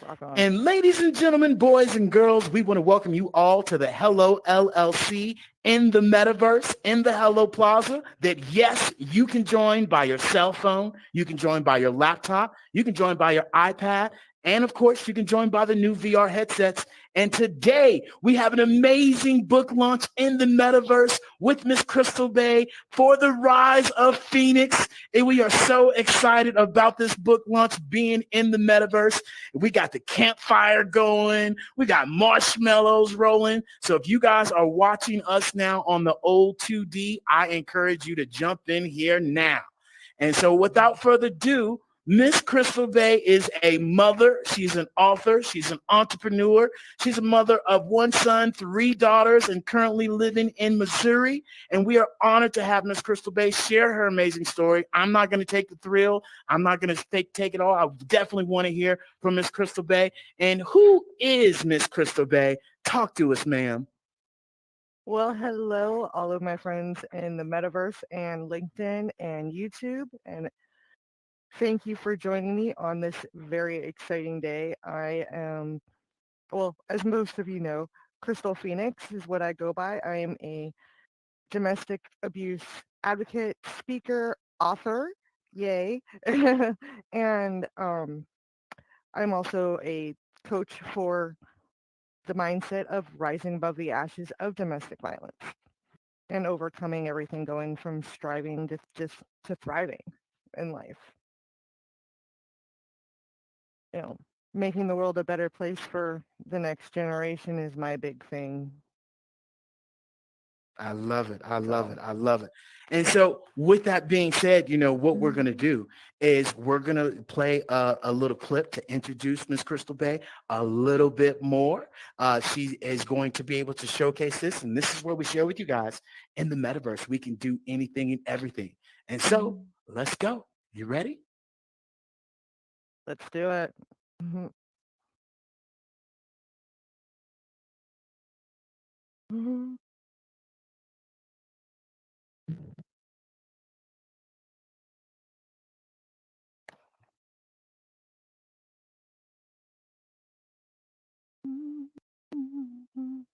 Rock on. And ladies and gentlemen, boys and girls, we want to welcome you all to the Hello LLC in the metaverse, in the Hello Plaza, that yes, you can join by your cell phone, you can join by your laptop, you can join by your iPad, and of course, you can join by the new VR headsets. And today we have an amazing book launch in the metaverse with Miss Crystal Bay for The Rise of Phoenix. And we are so excited about this book launch being in the metaverse. We got the campfire going. We got marshmallows rolling. So if you guys are watching us now on the old 2D, I encourage you to jump in here now. And so without further ado, Miss Crystal Bay is a mother. She's an author. She's an entrepreneur. She's a mother of one son, three daughters, and currently living in Missouri. And we are honored to have Miss Crystal Bay share her amazing story. I'm not going to take the thrill. I'm not going to take it all. I definitely want to hear from Miss Crystal Bay. And who is Miss Crystal Bay? Talk to us, ma'am. Well, hello, all of my friends in the metaverse and LinkedIn and YouTube. And thank you for joining me on this very exciting day. I am, well, as most of you know, Crystal Phoenix is what I go by. I am a domestic abuse advocate, speaker, author. Yay. and I'm also a coach for the mindset of rising above the ashes of domestic violence and overcoming everything going from striving to just to thriving in life. You know, making the world a better place for the next generation is my big thing. I love it. I love it. So, I love it. And so with that being said, what we're going to do is we're going to play a little clip to introduce Miss Crystal Bay a little bit more. She is going to be able to showcase this. And this is where we share with you guys in the metaverse. We can do anything and everything. And so mhm, let's go. You ready? let's do it. Mhm, mhm, mhm, mhm,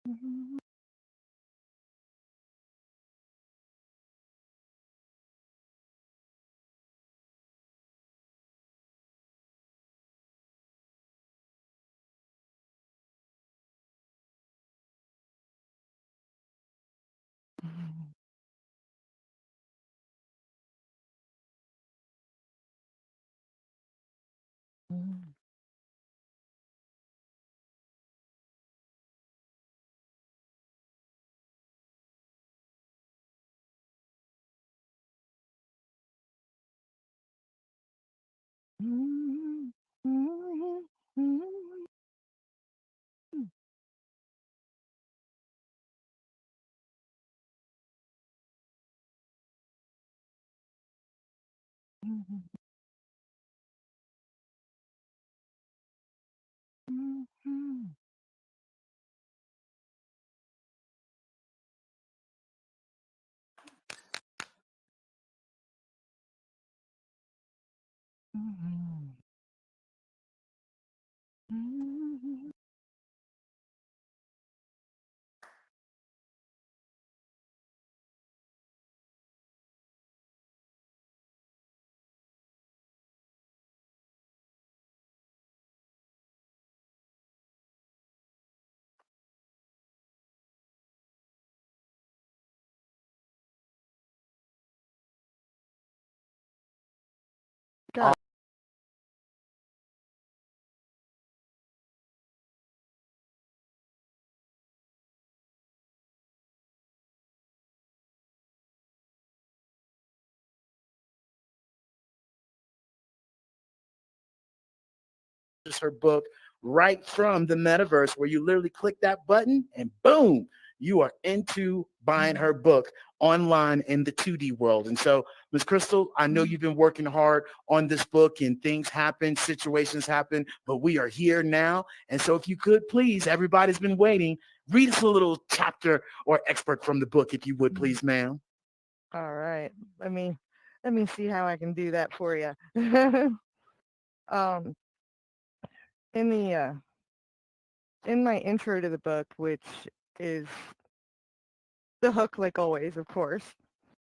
mhm, mhm, mhm, mhm, mhm, God. Is her book right from the metaverse where you literally click that button and boom, you are into buying her book online in the 2D world. And so, Ms. Crystal, I know you've been working hard on this book and things happen, situations happen, but we are here now. And so if you could please, everybody's been waiting, read us a little chapter or expert from the book, if you would please, ma'am. All right. Let me let me see how I can do that for you. um, in the in my intro to the book, which is the hook, like always, of course.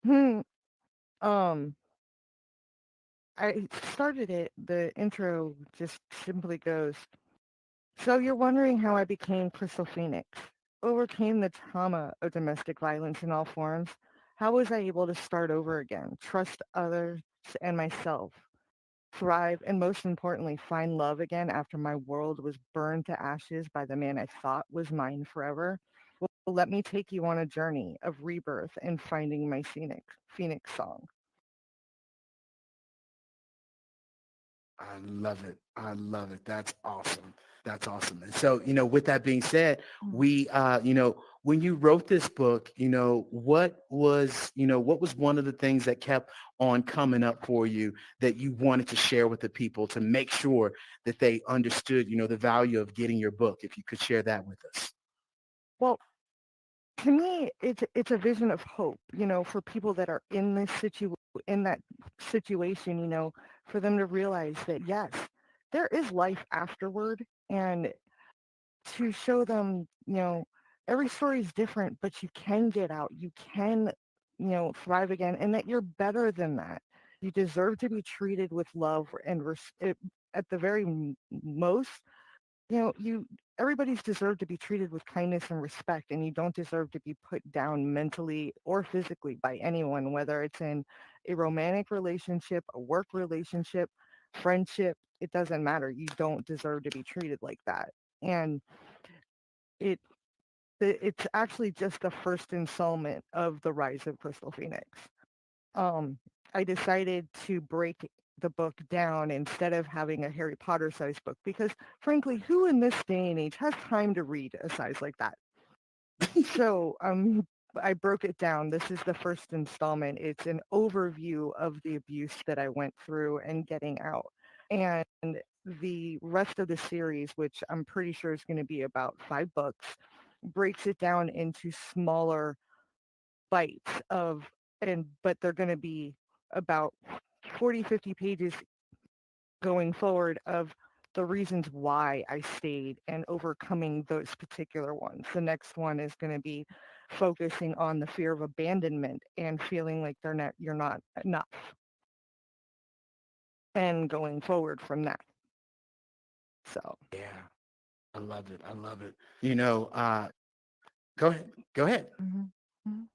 um, I started it. The intro just simply goes, "So you're wondering how I became Crystal Phoenix, overcame the trauma of domestic violence in all forms. How was I able to start over again, trust others and myself, thrive, and most importantly, find love again after my world was burned to ashes by the man I thought was mine forever? Well, let me take you on a journey of rebirth and finding my Phoenix song." I love it. I love it. That's awesome. That's awesome. And so, with that being said, when you wrote this book, what was one of the things that kept on coming up for you that you wanted to share with the people to make sure that they understood, the value of getting your book? If you could share that with us. Well, to me, it's a vision of hope, for people that are in that situation, for them to realize that yes, there is life afterward, and to show them, every story is different, but you can get out, you can, thrive again, and that you're better than that. You deserve to be treated with love and at the very most, you everybody's deserved to be treated with kindness and respect, and you don't deserve to be put down mentally or physically by anyone, whether it's in a romantic relationship, a work relationship, friendship. It doesn't matter. You don't deserve to be treated like that. And it it's actually just the first installment of the Rise of Crystal Phoenix. um, I decided to break the book down instead of having a Harry Potter sized book because, frankly, who in this day and age has time to read a size like that? So I broke it down. This is the first installment. It's an overview of the abuse that I went through and getting out. And the rest of the series, which I'm pretty sure is going to be about 5 books, breaks it down into smaller bites of, but they're going to be about 40, 50 pages going forward of the reasons why I stayed and overcoming those particular ones. The next one is going to be focusing on the fear of abandonment and feeling like you're not enough, and going forward from that. So, Yeah, I love it. I love it. Go ahead. Go ahead. mhm, mhm.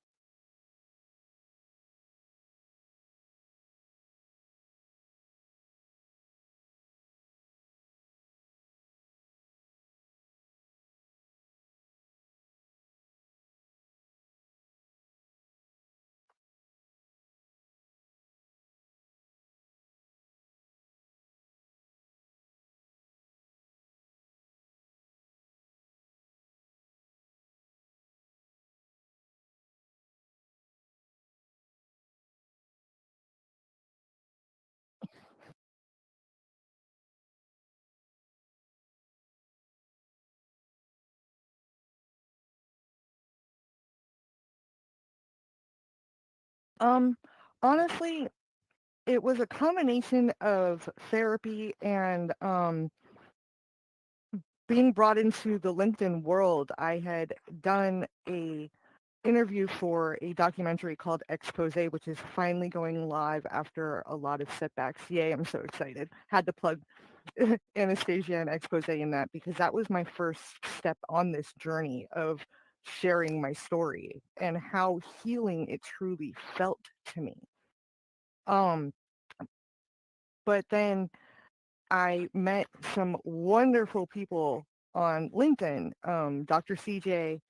um, honestly, it was a combination of therapy and being brought into the LinkedIn world. I had done a interview for a documentary called Expose, which is finally going live after a lot of setbacks. Yay, I'm so excited. Had to plug Anastasia and Expose in that because that was my first step on this journey of sharing my story and how healing it truly felt to me. Um, But then I met some wonderful people on LinkedIn, Dr. CJ,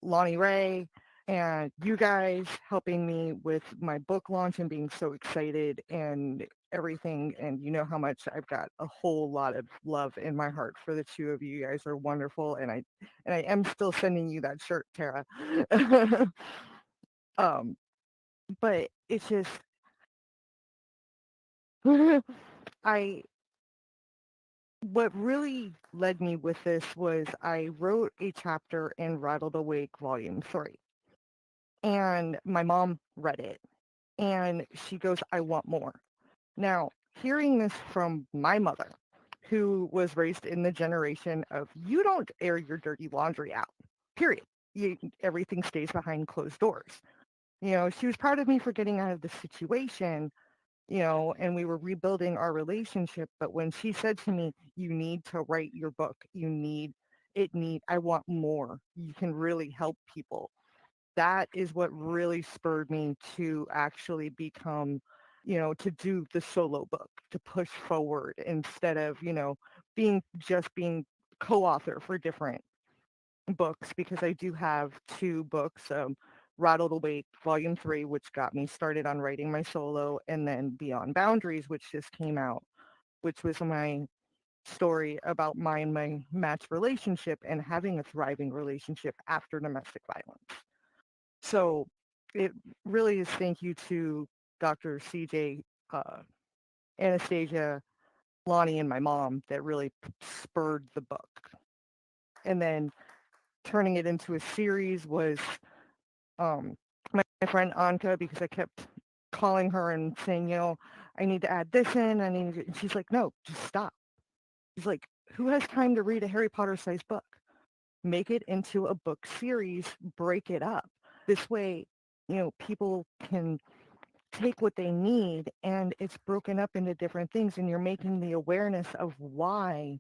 Lonnie Ray, and you guys helping me with my book launch and being so excited and everything. And you know how much I've got a whole lot of love in my heart for the two of you. You guys are wonderful, and I am still sending you that shirt, Tara. um, but it's just I what really led me with this was I wrote a chapter in Rattled Awake Volume 3, and my mom read it, and she goes, I want more. Now, hearing this from my mother, who was raised in the generation of you don't air your dirty laundry out, period. Everything stays behind closed doors. She was proud of me for getting out of the situation, and we were rebuilding our relationship. But when she said to me, you need to write your book, I want more. You can really help people. That is what really spurred me to actually become, to do the solo book, to push forward instead of, being co-author for different books, because I do have two books, Rattled Awake Volume 3, which got me started on writing my solo, and then Beyond Boundaries, which just came out, which was my story about my match relationship and having a thriving relationship after domestic violence. So it really is thank you to Dr. CJ, uh, Anastasia, Lonnie, and my mom that really spurred the book. And then turning it into a series was um, my friend Anka, because I kept calling her and saying, I need to add this in. And she's like, no, just stop. She's like, who has time to read a Harry Potter sized book? Make it into a book series, break it up. This way, people can take what they need, and it's broken up into different things, and you're making the awareness of why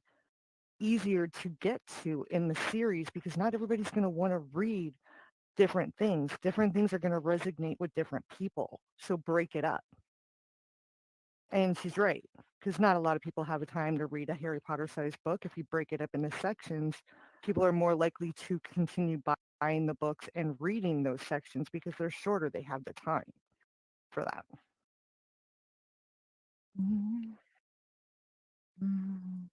easier to get to in the series, because not everybody's going to want to read different things. Different things are going to resonate with different people. So break it up. And she's right, because not a lot of people have a time to read a Harry Potter sized book. If you break it up into sections, people are more likely to continue buying the books and reading those sections because they're shorter. They have the time for that. Mhm. Mhm.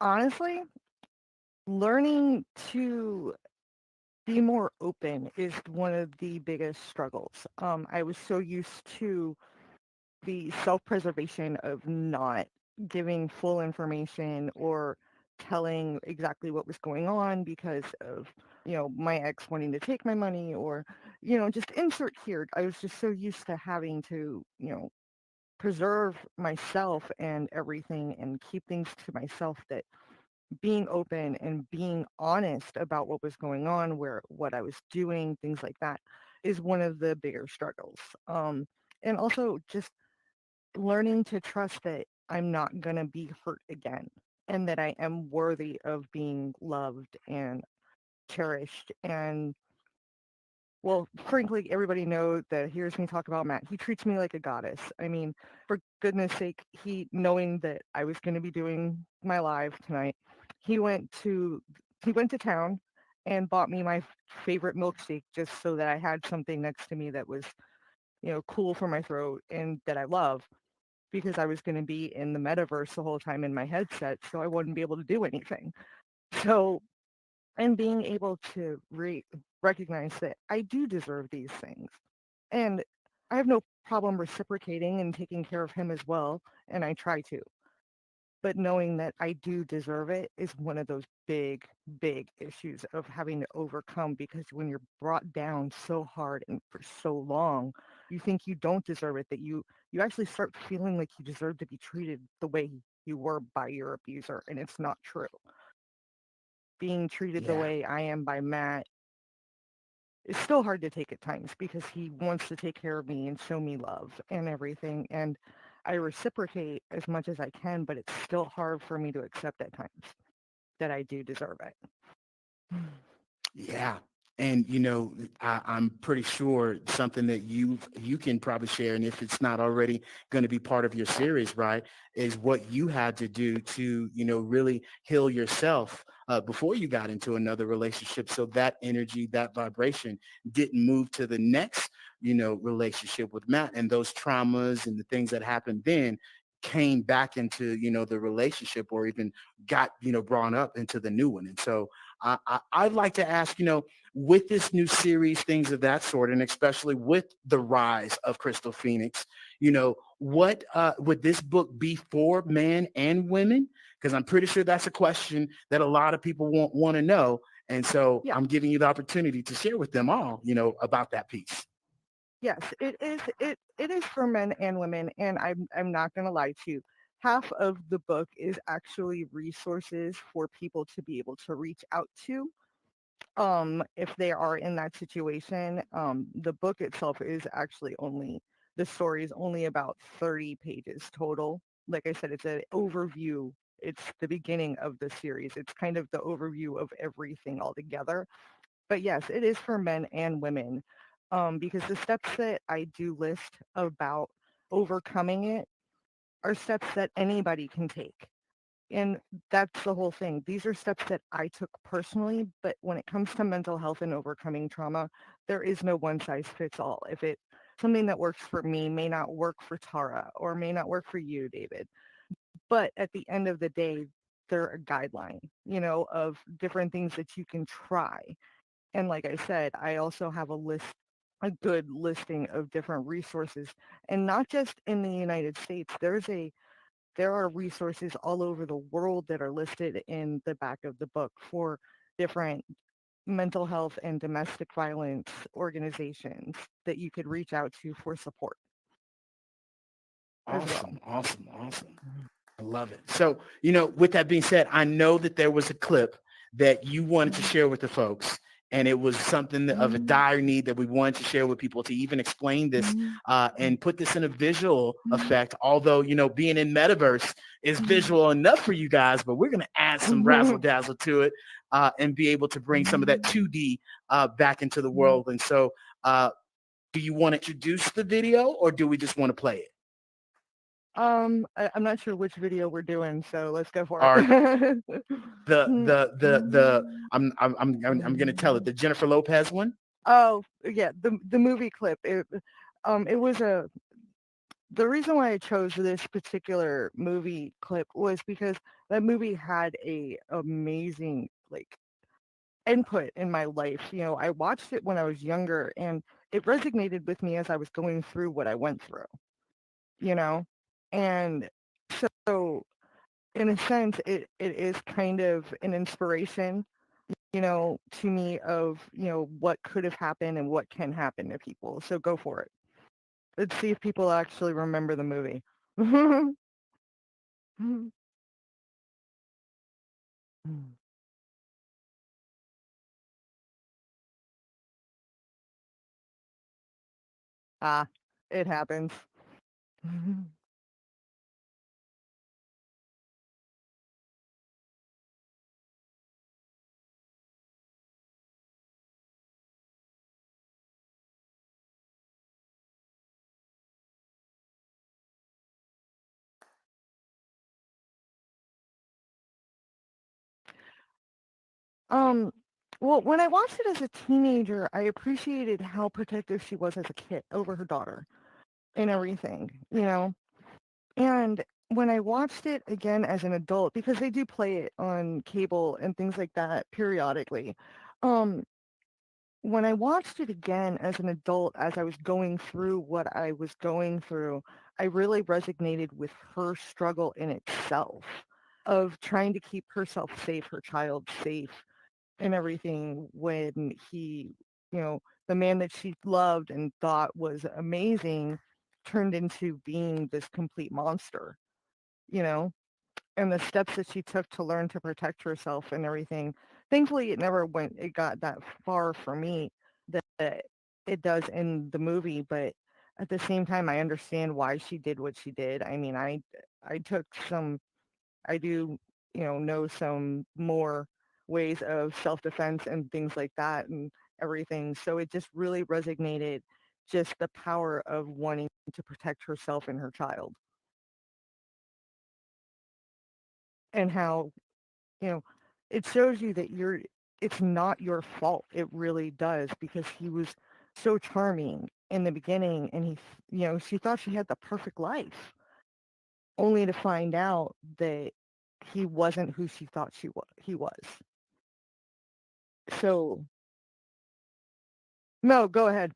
Honestly, learning to be more open is one of the biggest struggles. I was so used to the self-preservation of not giving full information or telling exactly what was going on because of, my ex wanting to take my money, or, just insert here. I was just so used to having to, preserve myself and everything and keep things to myself, that being open and being honest about what was going on, what I was doing, things like that, is one of the bigger struggles. And also just learning to trust that I'm not going to be hurt again, and that I am worthy of being loved and cherished. And well, frankly, everybody knows that hears me talk about Matt. He treats me like a goddess. I mean, for goodness sake, knowing that I was going to be doing my live tonight, he went to he went to town and bought me my favorite milkshake just so that I had something next to me that was, cool for my throat and that I love. because I was going to be in the metaverse the whole time in my headset, so I wouldn't be able to do anything. So, and being able to recognize that I do deserve these things. And I have no problem reciprocating and taking care of him as well, and I try to. But knowing that I do deserve it is one of those big, big issues of having to overcome, because when you're brought down so hard and for so long, you think you don't deserve it, that you actually start feeling like you deserve to be treated the way you were by your abuser, and it's not true. Being treated the Yeah. way I am by Matt, it's still hard to take at times because he wants to take care of me and show me love and everything. And I reciprocate as much as I can, but it's still hard for me to accept at times that I do deserve it. Yeah. And I'm pretty sure something that you can probably share, and if it's not already going to be part of your series, right, is what you had to do to, really heal yourself before you got into another relationship. So that energy, that vibration didn't move to the next, relationship with Matt, and those traumas and the things that happened then came back into, the relationship, or even got, brought up into the new one. And so I'd like to ask, with this new series, things of that sort, and especially with the rise of Crystal Phoenix, what would this book be for men and women? Because I'm pretty sure that's a question that a lot of people want to know. And so Yeah. I'm giving you the opportunity to share with them all, about that piece. Yes, it is. It is for men and women, and I'm not gonna lie to you. Half of the book is actually resources for people to be able to reach out to, if they are in that situation. The book itself is actually only the story is only about 30 pages total. Like I said, it's an overview. It's the beginning of the series. It's kind of the overview of everything altogether. But yes, it is for men and women, because the steps that I do list about overcoming it are steps that anybody can take. And that's the whole thing. These are steps that I took personally, but when it comes to mental health and overcoming trauma, there is no one size fits all. If it something that works for me may not work for Tara or may not work for you, David. But at the end of the day, they're a guideline, of different things that you can try. And like I said, I also have a good listing of different resources, and not just in the United States. There are resources all over the world that are listed in the back of the book for different mental health and domestic violence organizations that you could reach out to for support as well. Awesome, awesome, awesome. I love it. So, with that being said, I know that there was a clip that you wanted to share with the folks, and it was something of a dire need that we wanted to share with people to even explain this and put this in a visual effect. Although, being in metaverse is visual enough for you guys, but we're going to add some razzle dazzle to it and be able to bring some of that 2D back into the world. And so, do you want to introduce the video, or do we just want to play it? I'm not sure which video we're doing, so let's go for Or it. the I'm gonna tell it, the Jennifer Lopez one. Oh, yeah, the movie clip. It was the reason why I chose this particular movie clip was because that movie had a amazing like input in my life. I watched it when I was younger, and it resonated with me as I was going through what I went through, you know? And so in a sense, it is kind of an inspiration, to me of, what could have happened and what can happen to people. So go for it. Let's see if people actually remember the movie. Ah, it happens. Um, well, when I watched it as a teenager, I appreciated how protective she was as a kid over her daughter and everything. And when I watched it again as an adult, because they do play it on cable and things like that periodically, um, when I watched it again as an adult, as I was going through what I was going through, I really resonated with her struggle in itself of trying to keep herself safe, her child safe, and everything when he, you know, the man that she loved and thought was amazing turned into being this complete monster, you know? And the steps that she took to learn to protect herself and everything. Thankfully, it got that far for me that it does in the movie, but at the same time, I understand why she did what she did. I mean, I took some, I do, know some more ways of self-defense and things like that and everything. So it just really resonated just the power of wanting to protect herself and her child and how you know, it shows you that it's not your fault. It really does because he was so charming in the beginning and she thought she had the perfect life only to find out that he wasn't who she thought he was. So, no, go ahead.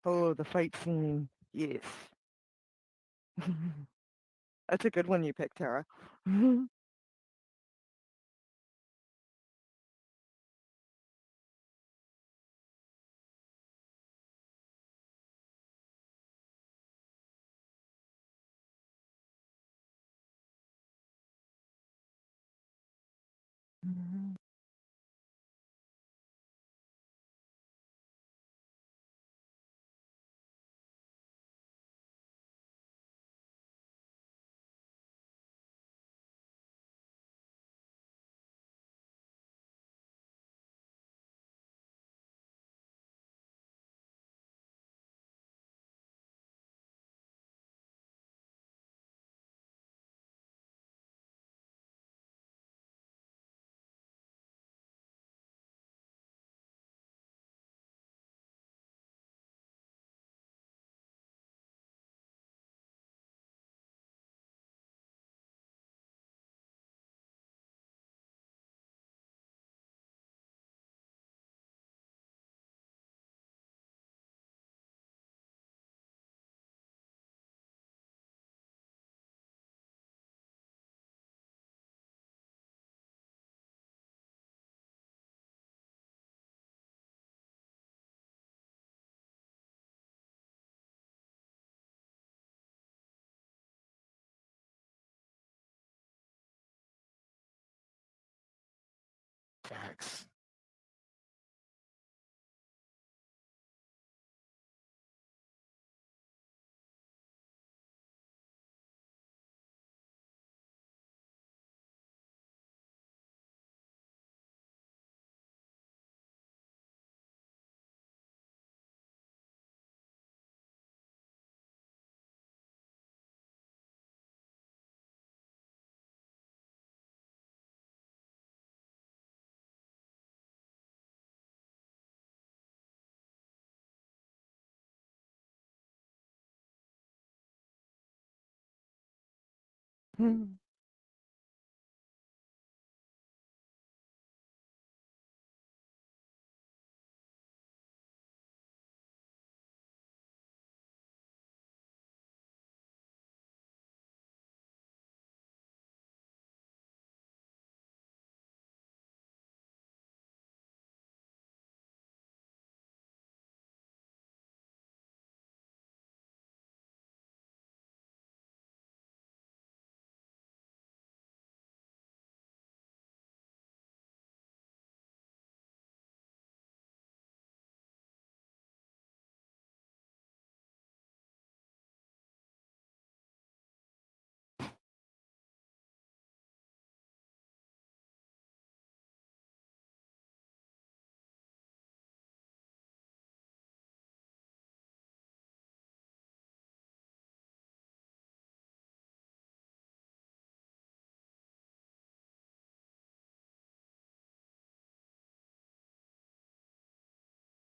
Oh, the fight scene. Yes. That's a good one you picked, Tara. Facts.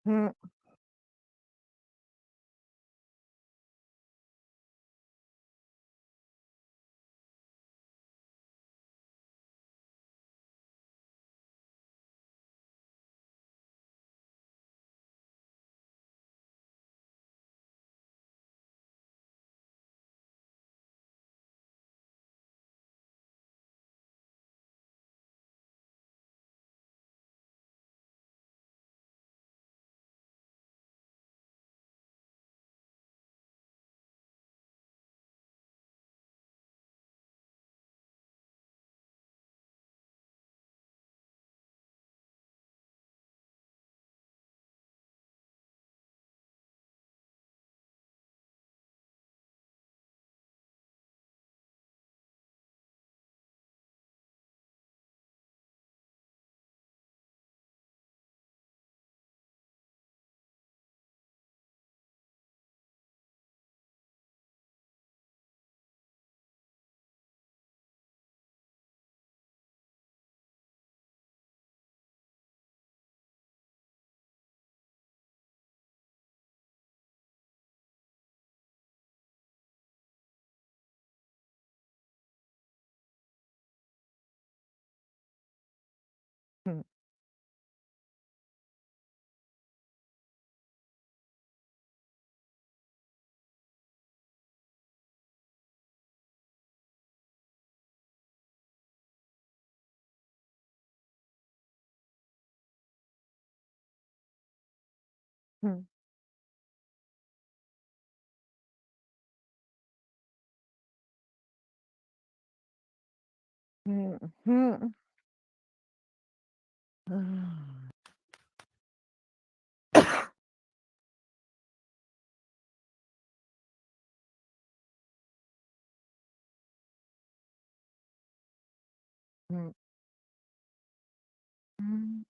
mm, mm, mm, mm, mm. Mm, mm,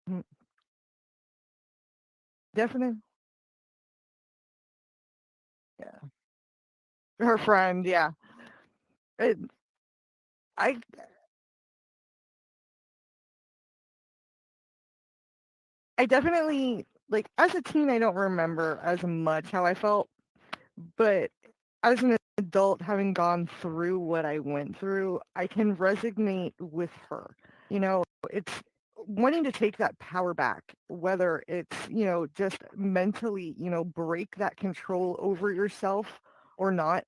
mm. Definitely, yeah. Her friend, yeah. It, I I definitely like as a teen I don't remember as much how I felt, but as an adult having gone through what I went through, I can resonate with her. You know, it's wanting to take that power back, whether it's, just mentally, break that control over yourself or not.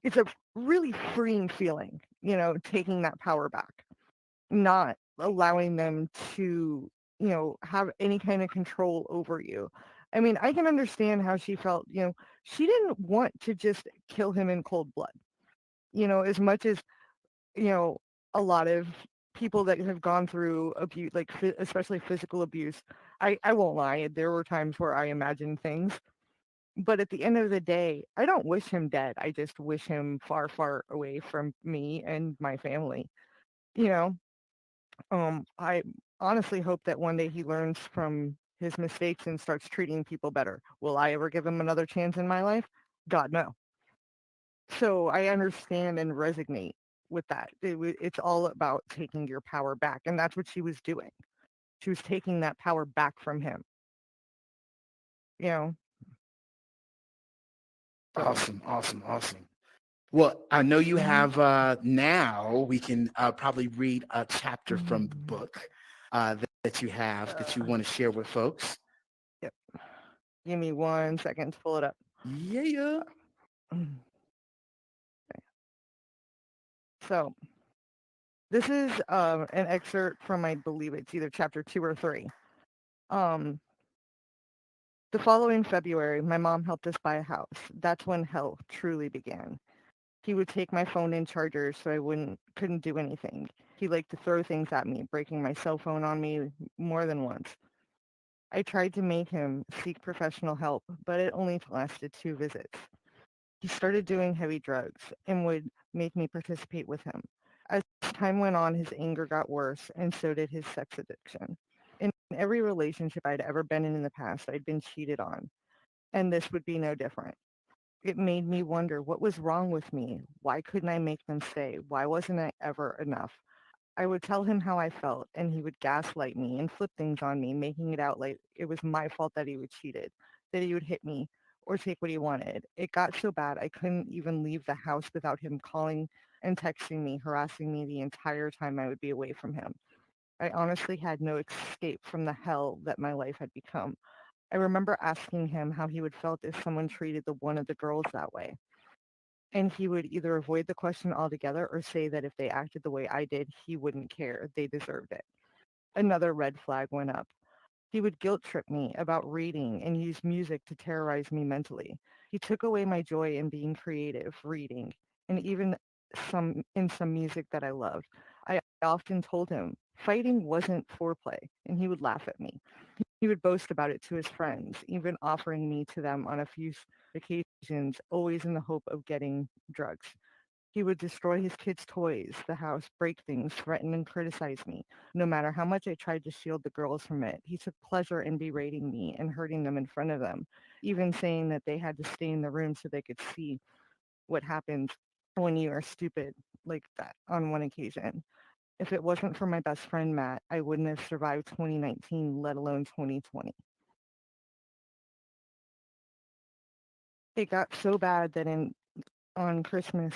It's a really freeing feeling, taking that power back, not allowing them to, have any kind of control over you. I mean, I can understand how she felt, she didn't want to just kill him in cold blood, as much as, you know, a lot of people that have gone through abuse, like especially physical abuse. I won't lie, there were times where I imagined things, but at the end of the day, I don't wish him dead. I just wish him far, far away from me and my family. You know, I honestly hope that one day he learns from his mistakes and starts treating people better. Will I ever give him another chance in my life? God, no. So I understand and resonate. with that. It's all about taking your power back, and that's what she was doing. She was taking that power back from him, you know. So Awesome, awesome, awesome. Well, I know you mhm. have now we can probably read a chapter from the Mhm. book that you have that you Uh, want to share with folks. yep. Give me 1 second to pull it up. Yeah, yeah. Mm. So this is an excerpt from, I believe it's either chapter 2 or 3. Um, the following February, my mom helped us buy a house. That's when hell truly began. He would take my phone and charger so I couldn't do anything. He liked to throw things at me, breaking my cell phone on me more than once. I tried to make him seek professional help, but it only lasted 2 visits. He started doing heavy drugs and would make me participate with him. As time went on, his anger got worse, and so did his sex addiction. In every relationship I'd ever been in the past, I'd been cheated on, and this would be no different. It made me wonder what was wrong with me. Why couldn't I make them stay? Why wasn't I ever enough? I would tell him how I felt, and he would gaslight me and flip things on me, making it out like it was my fault that he was cheated, that he would hit me or take what he wanted. It got so bad I couldn't even leave the house without him calling and texting me, harassing me the entire time I would be away from him. I honestly had no escape from the hell that my life had become. I remember asking him how he would felt if someone treated one of the girls that way. And he would either avoid the question altogether or say that if they acted the way I did, he wouldn't care. They deserved it. Another red flag went up. He would guilt trip me about reading and use music to terrorize me mentally. He took away my joy in being creative, reading, and even some music that I loved. I often told him fighting wasn't foreplay, and he would laugh at me. He would boast about it to his friends, even offering me to them on a few occasions, always in the hope of getting drugs. He would destroy his kids' toys, the house, break things, threaten and criticize me. No matter how much I tried to shield the girls from it, he took pleasure in berating me and hurting them in front of them, even saying that they had to stay in the room so they could see what happens when you are stupid like that on one occasion. If it wasn't for my best friend Matt, I wouldn't have survived 2019, let alone 2020. It got so bad that in on Christmas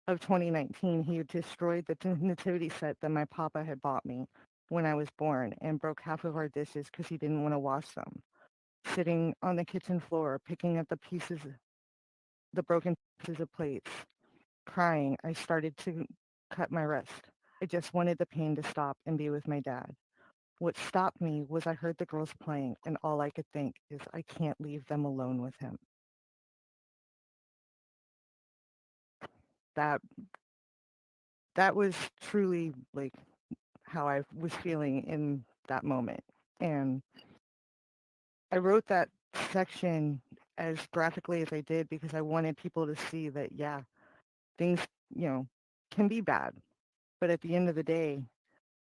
of 2019, he destroyed the nativity set that my papa had bought me when I was born and broke half of our dishes because he didn't want to wash them. Sitting on the kitchen floor, picking up the broken pieces of plates, crying, I started to cut my wrist. I just wanted the pain to stop and be with my dad. What stopped me was I heard the girls playing, and all I could think is I can't leave them alone with him. That that was truly like how I was feeling in that moment. And I wrote that section as graphically as I did because I wanted people to see that, yeah, things, you know, can be bad. But at the end of the day,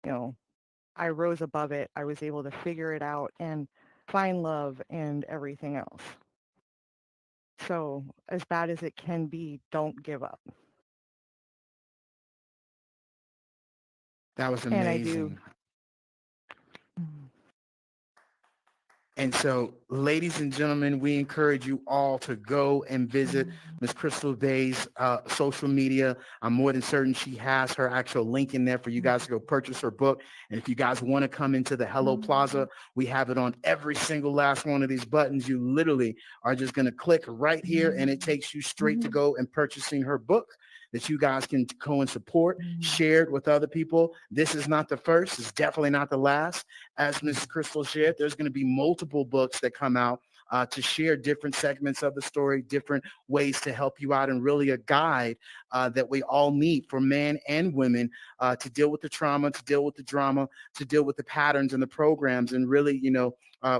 you know, I rose above it. I was able to figure it out and find love and everything else. So, as bad as it can be, don't give up. That was And I do. amazing. And so, ladies and gentlemen, we encourage you all to go and visit Miss Crystal Day's social media. I'm more than certain she has her actual link in there for you guys to go purchase her book. And if you guys want to come into the Hello Plaza, we have it on every single last one of these buttons. You literally are just going to click right here, and it takes you straight to go and purchasing her book that you guys can go and support, share it with other people. This is not the first. It's definitely not the last. As Mrs. Crystal shared, there's going to be multiple books that come out to share different segments of the story, different ways to help you out, and really a guide that we all need for men and women to deal with the trauma, to deal with the drama, to deal with the patterns and the programs, and really,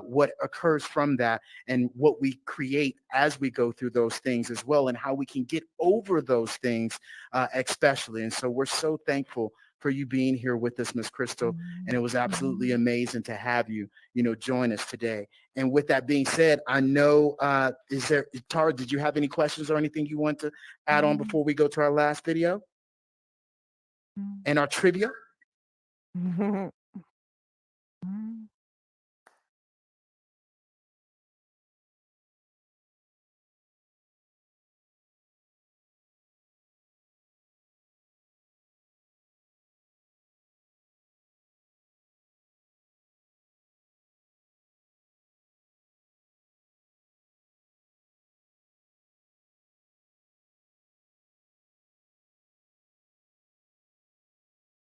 what occurs from that and what we create as we go through those things as well, and how we can get over those things, especially. And so we're so thankful for you being here with us, Miss Crystal. And it was absolutely amazing to have you, join us today. And with that being said, I know, Tara, did you have any questions or anything you want to add on before we go to our last video? And our trivia,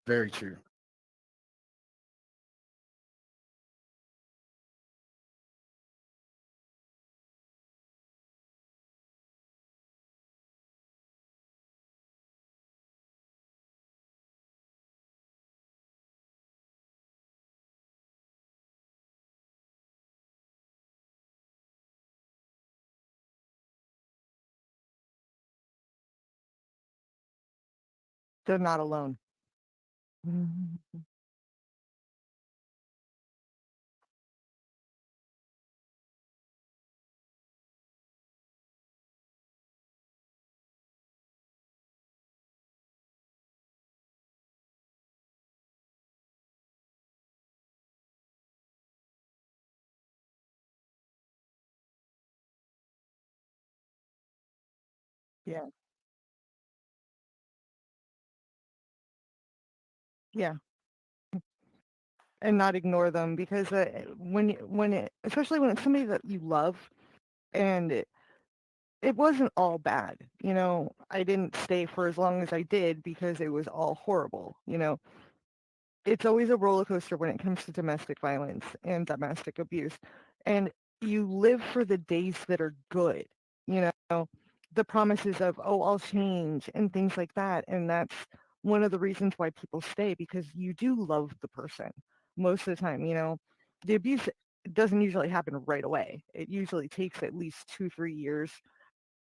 very true. They're not alone. Yeah, yeah, and not ignore them because especially when it's somebody that you love, and it wasn't all bad. I didn't stay for as long as I did because it was all horrible. It's always a roller coaster when it comes to domestic violence and domestic abuse. And you live for the days that are good, you know, the promises of, oh, I'll change and things like that. And that's one of the reasons why people stay because you do love the person most of the time. The abuse doesn't usually happen right away. It usually takes at least 2, 3 years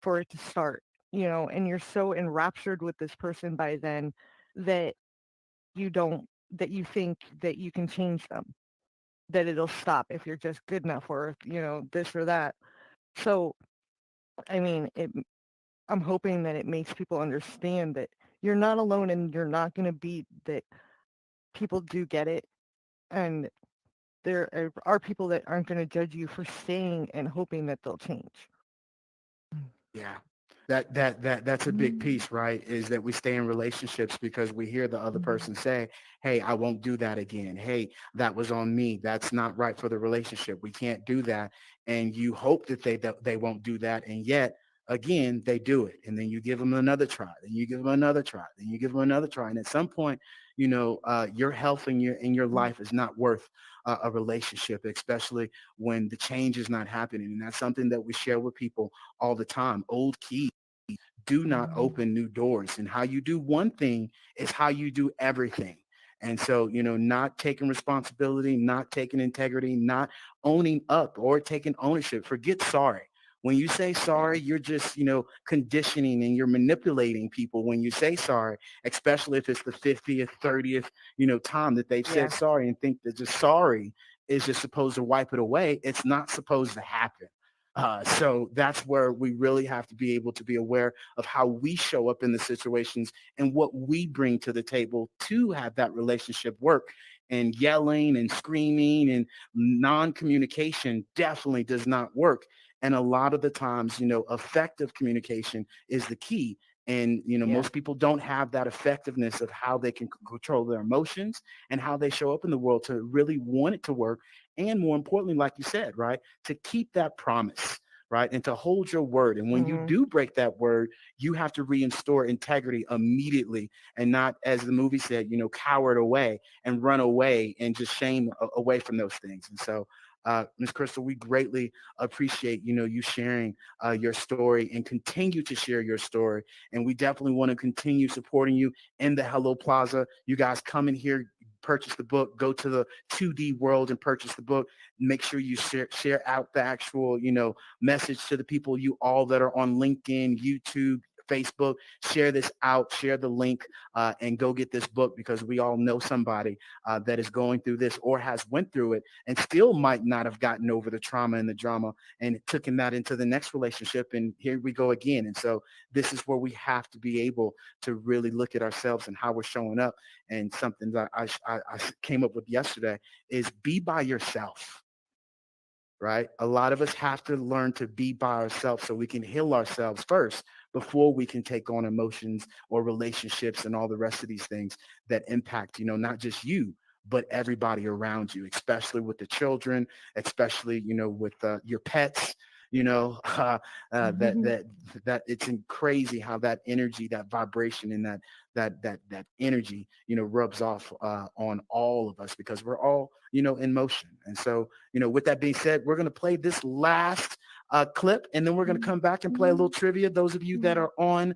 for it to start, and you're so enraptured with this person by then that you don't that you think that you can change them, that it'll stop if you're just good enough or, this or that. So, I mean, I'm hoping that it makes people understand that you're not alone and you're not going to be that people do get it. And there are people that aren't going to judge you for staying and hoping that they'll change. Yeah. That's a big piece, right? Is that we stay in relationships because we hear the other person say, "Hey, I won't do that again. Hey, that was on me. That's not right for the relationship. We can't do that." And you hope that they won't do that, and yet again they do it. And then you give them another try. Then you give them another try. Then you give them another try. And at some point, your health and your life is not worth a relationship, especially when the change is not happening. And that's something that we share with people all the time. Old keys do not open new doors. And how you do one thing is how you do everything. And so, not taking responsibility, not taking integrity, not owning up or taking ownership. Forget sorry. When you say sorry, you're just, conditioning and you're manipulating people when you say sorry, especially if it's the 50th, 30th, time that they've said Yeah, sorry and think that just sorry is just supposed to wipe it away. It's not supposed to happen. So that's where we really have to be able to be aware of how we show up in the situations and what we bring to the table to have that relationship work. And yelling and screaming and non-communication definitely does not work. And a lot of the times, effective communication is the key. And, yeah, most people don't have that effectiveness of how they can control their emotions and how they show up in the world to really want it to work. And more importantly, like you said, right, to keep that promise, right, and to hold your word. And when you hmm do break that word, you have to reinstore integrity immediately and not, as the movie said, cower away and run away and just shame away from those things. And so, Ms. Crystal, we greatly appreciate, you sharing your story and continue to share your story. And we definitely want to continue supporting you in the Hello Plaza. You guys come in here, purchase the book, go to the 2D world and purchase the book. Make sure you share out the actual, message to the people you all that are on LinkedIn, YouTube, Facebook, share this out, share the link, and go get this book, because we all know somebody that is going through this or has went through it and still might not have gotten over the trauma and the drama and taken that into the next relationship. And here we go again. And so this is where we have to be able to really look at ourselves and how we're showing up. And something that I came up with yesterday is be by yourself. Right? A lot of us have to learn to be by ourselves so we can heal ourselves first before we can take on emotions or relationships and all the rest of these things that impact, not just you, but everybody around you, especially with the children, especially, with your pets, that it's crazy how that energy, that vibration and that energy, rubs off on all of us, because we're all, in motion. And so, with that being said, we're going to play this last clip, and then we're going to come back and play a little trivia. Those of you that are on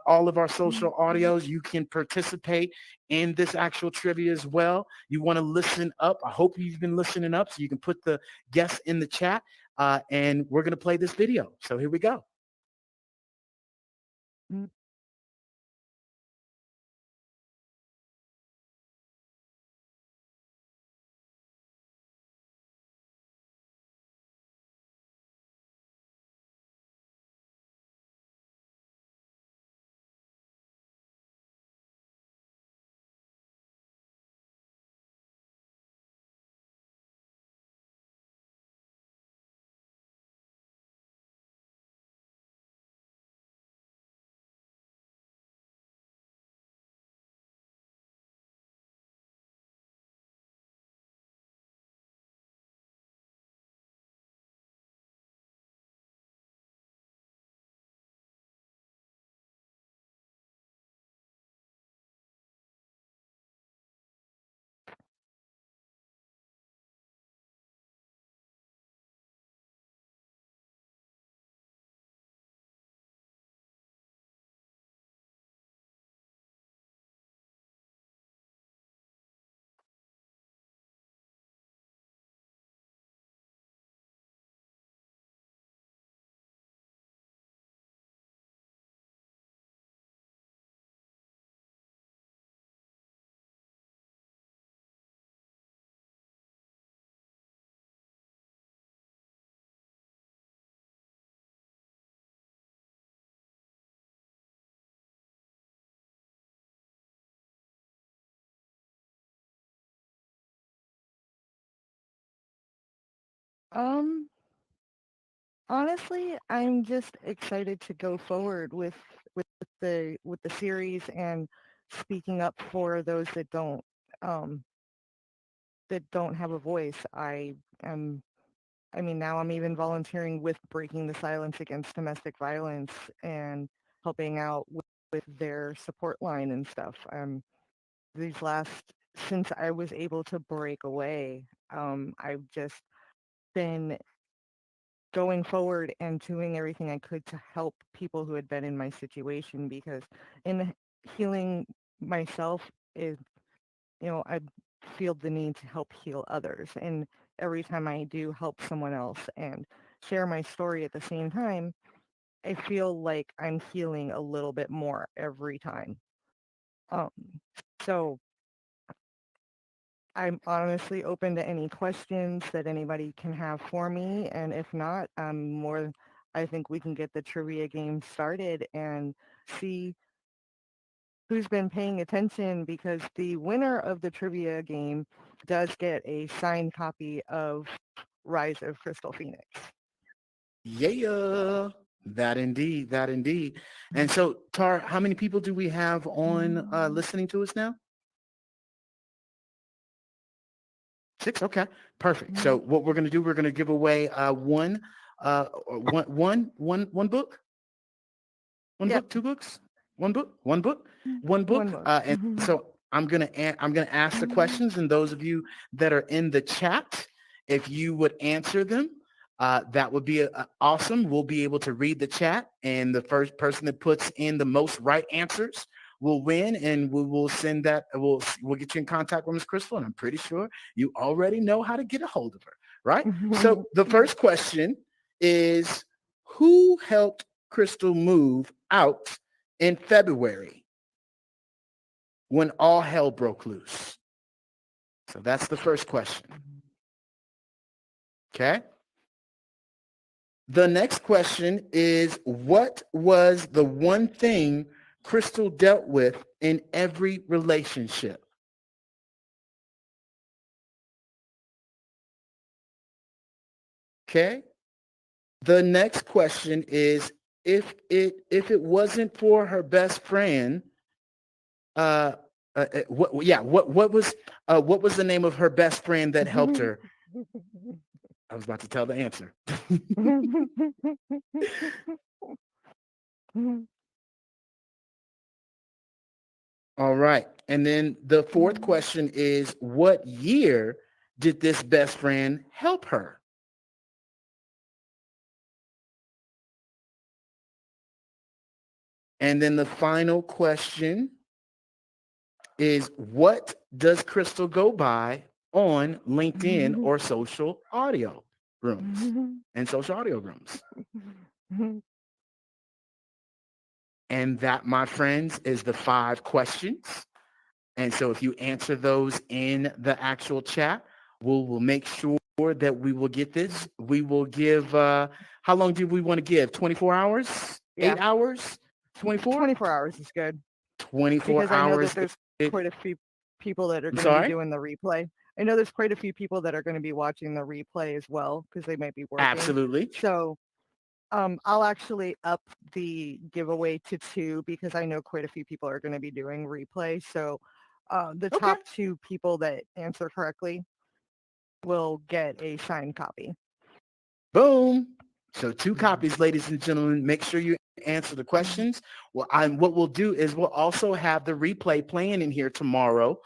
all of our social audios, you can participate in this actual trivia as well. You want to listen up. I hope you've been listening up, so you can put the guess in the chat, and we're going to play this video. So here we go. Um, Honestly, I'm just excited to go forward with the series and speaking up for those um that don't have a voice. Am now I'm even volunteering with Breaking the Silence Against Domestic Violence and helping out with their support line and stuff. These last Since I was able to break away, I've just been going forward and doing everything I could to help people who had been in my situation, because in healing myself is, I feel the need to help heal others. And every time I do help someone else and share my story at the same time, I feel like I'm healing a little bit more every time. Um, so I'm honestly open to any questions that anybody can have for me, and if not, I think we can get the trivia game started and see who's been paying attention, because the winner of the trivia game does get a signed copy of Rise of Crystal Phoenix. Yeah, that indeed, that indeed. And so, Tar, how many people do we have on listening to us now? 6. Okay, perfect. So what we're going to do, we're going to give away one book, Yep, 2 books, one book, one book, one book. and so I'm going to ask the questions, and those of you that are in the chat, if you would answer them, that would be awesome. We'll be able to read the chat, and the first person that puts in the most right answers will win, and we will send that. We'll get you in contact with Ms. Crystal, and I'm pretty sure you already know how to get a hold of her, right? So the first question is, who helped Crystal move out in February when all hell broke loose? So that's the first question. Okay. The next question is, what was the one thing Crystal dealt with in every relationship? Okay. The next question is, if it wasn't for her best friend, what was the name of her best friend that helped her? I was about to tell the answer. All right. And then the fourth question is, what year did this best friend help her? And then the final question is, what does Crystal go by on LinkedIn or social audio rooms and social audio rooms? And that, my friends, is the 5 questions. And so if you answer those in the actual chat, we'll make sure that we will get this. We will give, how long do we want to give? 24 hours? Yeah. 8 hours? 24? 24 hours is good. 24 because I know that hours. there's quite a few people that are I'm going to be sorry? doing the replay. I know there's quite a few people that are going to be watching the replay as well because they might be working. Absolutely. So I'll actually up the giveaway to 2 because I know quite a few people are going to be doing replay. So the Okay. top 2 people that answer correctly will get a signed copy. Boom. So 2 copies, ladies and gentlemen. Make sure you answer the questions. Well, what we'll do is we'll also have the replay playing in here tomorrow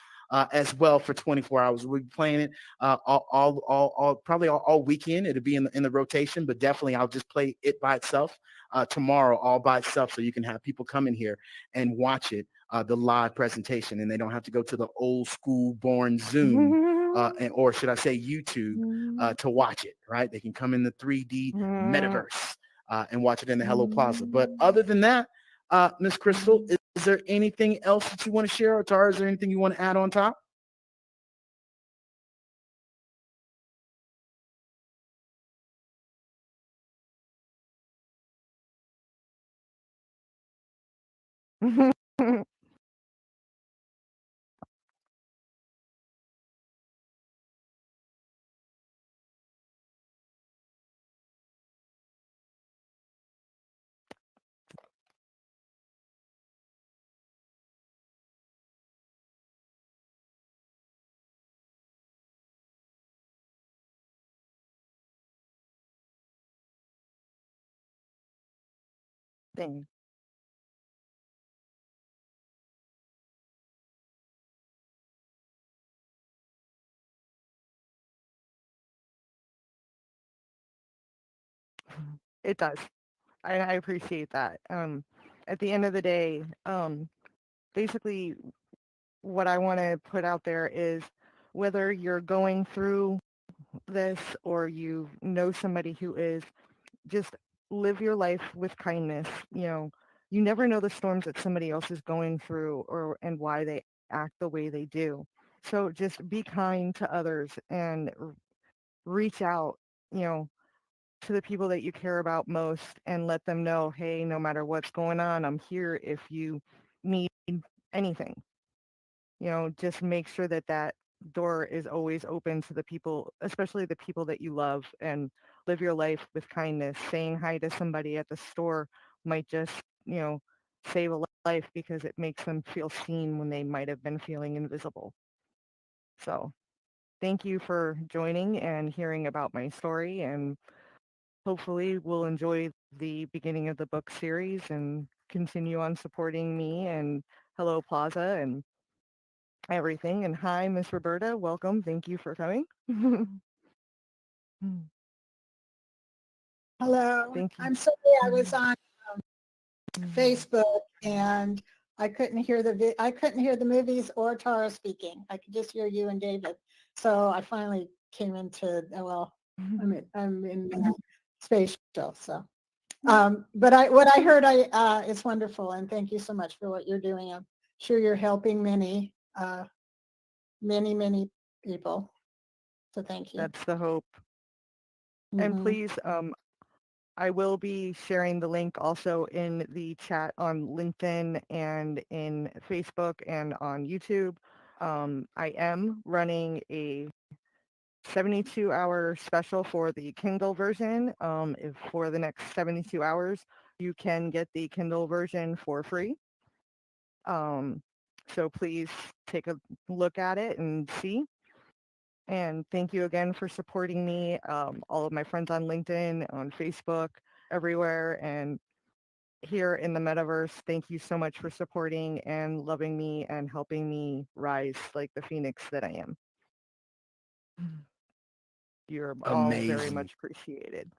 as well for 24 hours. We'll be playing it probably all weekend. It'll be in the rotation, but definitely I'll just play it by itself tomorrow, all by itself, so you can have people come in here and watch it, the live presentation, and they don't have to go to the old school born Zoom. Or should I say YouTube to watch it, right? They can come in the 3D metaverse and watch it in the Hello Plaza. But other than that, Miss Crystal, is there anything else that you want to share, or Tara, is there anything you want to add on top? Thing. It does. I appreciate that. At the end of the day, basically what I want to put out there is whether you're going through this or you know somebody who is, just live your life with kindness. You never know the storms that somebody else is going through or and why they act the way they do. So just be kind to others and reach out, you know, to the people that you care about most and let them know, hey, no matter what's going on, I'm here if you need anything. Just make sure that that door is always open to the people, especially the people that you love, and live your life with kindness. Saying hi to somebody at the store might just, you know, save a life because it makes them feel seen when they might have been feeling invisible. So thank you for joining and hearing about my story, and hopefully we'll enjoy the beginning of the book series and continue on supporting me and Hello Plaza and everything. And hi, Miss Roberta. Welcome. Thank you for coming. Hello. Thank you. I'm sorry I was on Facebook and I couldn't hear the movies or Tara speaking. I could just hear you and David. So I finally came into I'm in spatial. So But what I heard, it's wonderful, and thank you so much for what you're doing. I'm sure you're helping many, many people. So thank you. That's the hope. And Mhm. please, I will be sharing the link also in the chat on LinkedIn and in Facebook and on YouTube. I am running a 72-hour special for the Kindle version. If for the next 72 hours, you can get the Kindle version for free. So please take a look at it and see. And thank you again for supporting me, all of my friends on LinkedIn, on Facebook, everywhere. And here in the metaverse, thank you so much for supporting and loving me and helping me rise like the phoenix that I am. You're all very Amazing. much appreciated.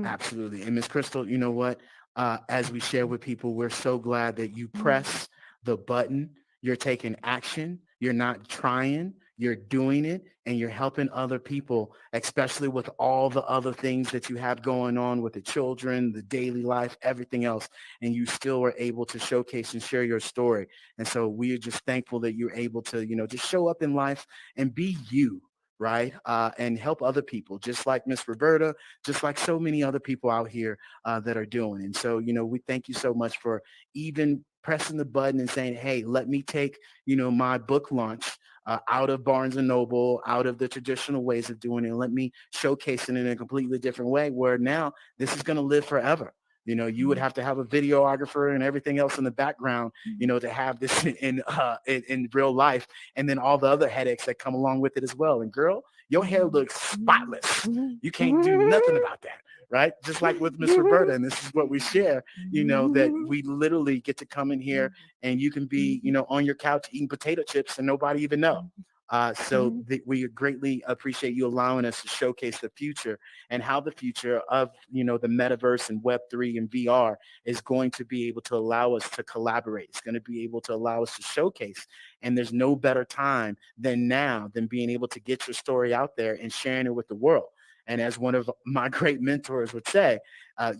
Absolutely. And Miss Crystal, you know what? As we share with people, we're so glad that you press the button. You're taking action. You're not trying. You're doing it, and you're helping other people, especially with all the other things that you have going on with the children, the daily life, everything else. And you still are able to showcase and share your story. And so we are just thankful that you're able to, just show up in life and be you, right? And help other people, just like Miss Roberta, just like so many other people out here that are doing. And so, we thank you so much for even pressing the button and saying, hey, let me take, my book launch out of Barnes and Noble, out of the traditional ways of doing it, and let me showcase it in a completely different way where now this is going to live forever. You would have to have a videographer and everything else in the background, to have this in real life, and then all the other headaches that come along with it as well. And girl, your hair looks spotless. You can't do nothing about that, right? Just like with Miss Roberta, and this is what we share, that we literally get to come in here and you can be, on your couch eating potato chips and nobody even know. We greatly appreciate you allowing us to showcase the future and how the future of, the metaverse and Web3 and VR is going to be able to allow us to collaborate. It's going to be able to allow us to showcase. And there's no better time than now than being able to get your story out there and sharing it with the world. And as one of my great mentors would say,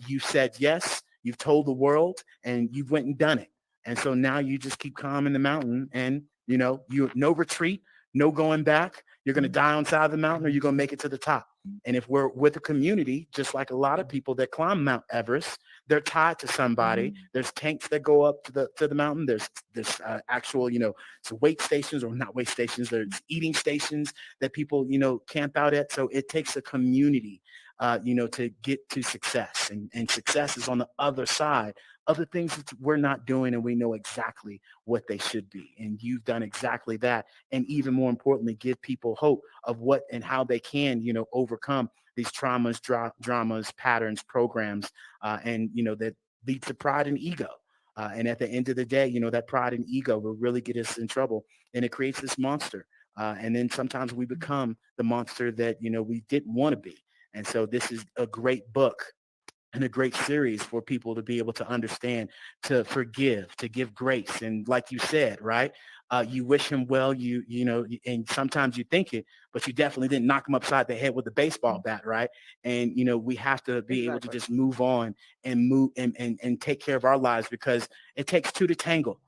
you said yes, you've told the world, and you went and done it. And so now you just keep climbing the mountain and, you no retreat, no going back. You're going to die on the side of the mountain or you're going to make it to the top. And if we're with a community, just like a lot of people that climb Mount Everest, they're tied to somebody. There's tanks that go up to the mountain. There's actual, so weight stations, or not weight stations. There's eating stations that people, camp out at. So it takes a community, to get to success. And success is on the other side of the things that we're not doing, and we know exactly what they should be. And you've done exactly that. And even more importantly, give people hope of what and how they can, overcome these traumas, dramas, patterns, programs, and, that lead to pride and ego. And at the end of the day, that pride and ego will really get us in trouble. And it creates this monster. And then sometimes we become the monster that, we didn't want to be. And so this is a great book and a great series for people to be able to understand, to forgive, to give grace. And like you said, right, you wish him well, and sometimes you think it, but you definitely didn't knock him upside the head with a baseball bat, right? And, we have to be able to Exactly. just move on and move and take care of our lives, because it takes two to tangle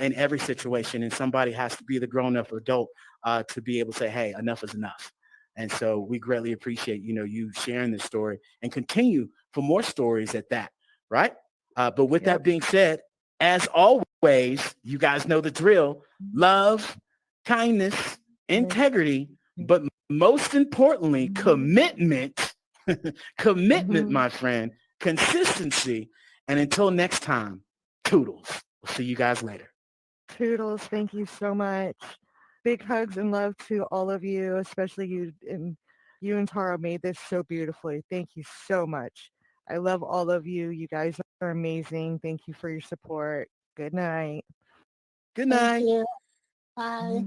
in every situation. And somebody has to be the grown-up adult to be able to say, hey, enough is enough. And so we greatly appreciate, you sharing this story and continue for more stories at that, right? But with Yep. that being said, as always, you guys know the drill: love, kindness, integrity, but most importantly, commitment, commitment, my friend, consistency. And until next time, toodles. We'll see you guys later. Toodles, thank you so much. Big hugs and love to all of you, especially you. And you and Tara made this so beautifully. Thank you so much. I love all of you. You guys are amazing. Thank you for your support. Good night. Good Thank night. you. Bye.